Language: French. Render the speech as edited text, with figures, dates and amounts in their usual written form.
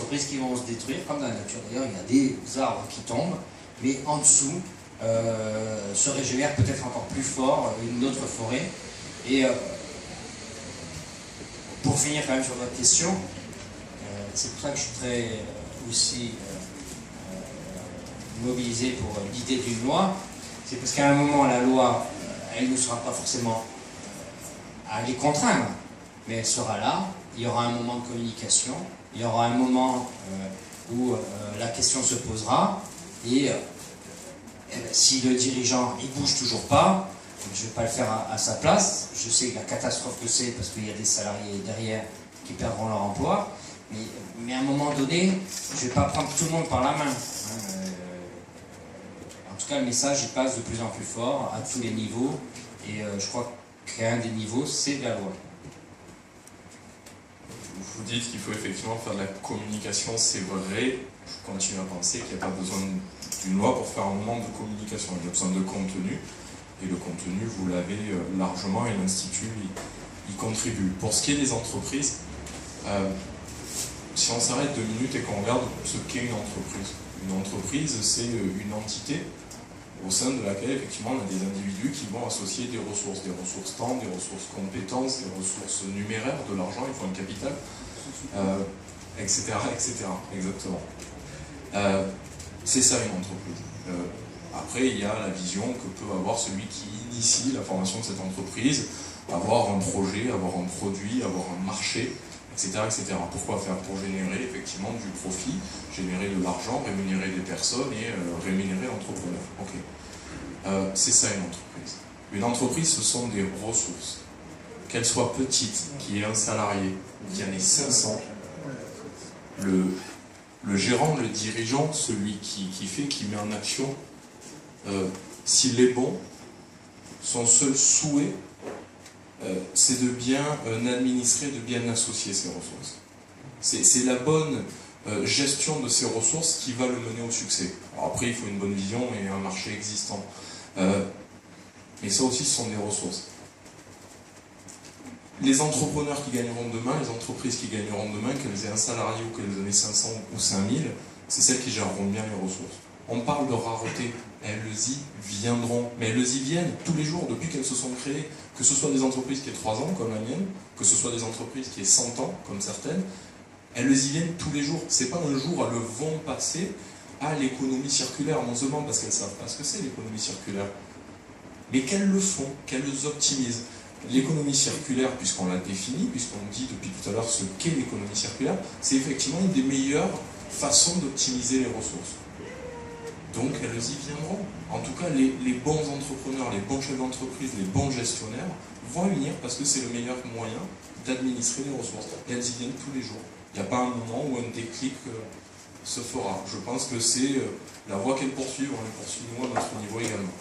entreprises qui vont se détruire, comme dans la nature d'ailleurs, il y a des arbres qui tombent, mais en dessous se régénère peut-être encore plus fort une autre forêt. Et pour finir quand même sur votre question, c'est pour ça que je suis très aussi mobilisé pour l'idée d'une loi, c'est parce qu'à un moment la loi, elle ne sera pas forcément à les contraindre, mais elle sera là, il y aura un moment de communication, il y aura un moment où la question se posera, et si le dirigeant il bouge toujours pas, je ne vais pas le faire à sa place, je sais la catastrophe que c'est parce qu'il y a des salariés derrière qui perdront leur emploi, mais à un moment donné, je ne vais pas prendre tout le monde par la main. En tout cas, le message il passe de plus en plus fort à tous les niveaux, et je crois qu'un des niveaux, c'est la loi. Vous dites qu'il faut effectivement faire de la communication, c'est vrai. Je continue à penser qu'il n'y a pas besoin d'une loi pour faire un moment de communication. Il y a besoin de contenu. Et le contenu, vous l'avez largement, et l'Institut y contribue. Pour ce qui est des entreprises, si on s'arrête 2 minutes et qu'on regarde ce qu'est une entreprise, c'est une entité au sein de laquelle, effectivement, on a des individus qui vont associer des ressources temps, des ressources compétences, des ressources numéraires, de l'argent, il faut un capital, etc., etc. Exactement. C'est ça une entreprise. Après, il y a la vision que peut avoir celui qui initie la formation de cette entreprise, avoir un projet, avoir un produit, avoir un marché, etc., etc. Pourquoi faire? Pour générer effectivement du profit, générer de l'argent, rémunérer des personnes et rémunérer l'entrepreneur. Ok. C'est ça une entreprise. Une entreprise, ce sont des ressources. Qu'elle soit petite, qu'il y ait un salarié, qu'il y en ait 500, le gérant, le dirigeant, celui qui met en action, s'il est bon, son seul souhait, c'est de bien administrer, de bien associer ses ressources. C'est la bonne gestion de ses ressources qui va le mener au succès. Alors après, il faut une bonne vision et un marché existant. Mais ça aussi, ce sont des ressources. Les entrepreneurs qui gagneront demain, les entreprises qui gagneront demain, qu'elles aient un salarié ou qu'elles en aient 500 ou 5000, c'est celles qui géreront bien les ressources. On parle de rareté, elles y viendront, mais elles y viennent tous les jours depuis qu'elles se sont créées, que ce soit des entreprises qui aient 3 ans comme la mienne, que ce soit des entreprises qui aient 100 ans comme certaines, elles y viennent tous les jours. C'est pas un jour elles vont passer à l'économie circulaire, non seulement parce qu'elles ne savent pas ce que c'est l'économie circulaire, mais qu'elles le font, qu'elles optimisent. L'économie circulaire, puisqu'on l'a définie, puisqu'on dit depuis tout à l'heure ce qu'est l'économie circulaire, c'est effectivement une des meilleures façons d'optimiser les ressources. Donc elles y viendront. En tout cas, les bons entrepreneurs, les bons chefs d'entreprise, les bons gestionnaires vont y venir parce que c'est le meilleur moyen d'administrer les ressources. Et elles y viennent tous les jours. Il n'y a pas un moment où un déclic se fera. Je pense que c'est la voie qu'elles poursuivent, on les poursuit nous à notre niveau également.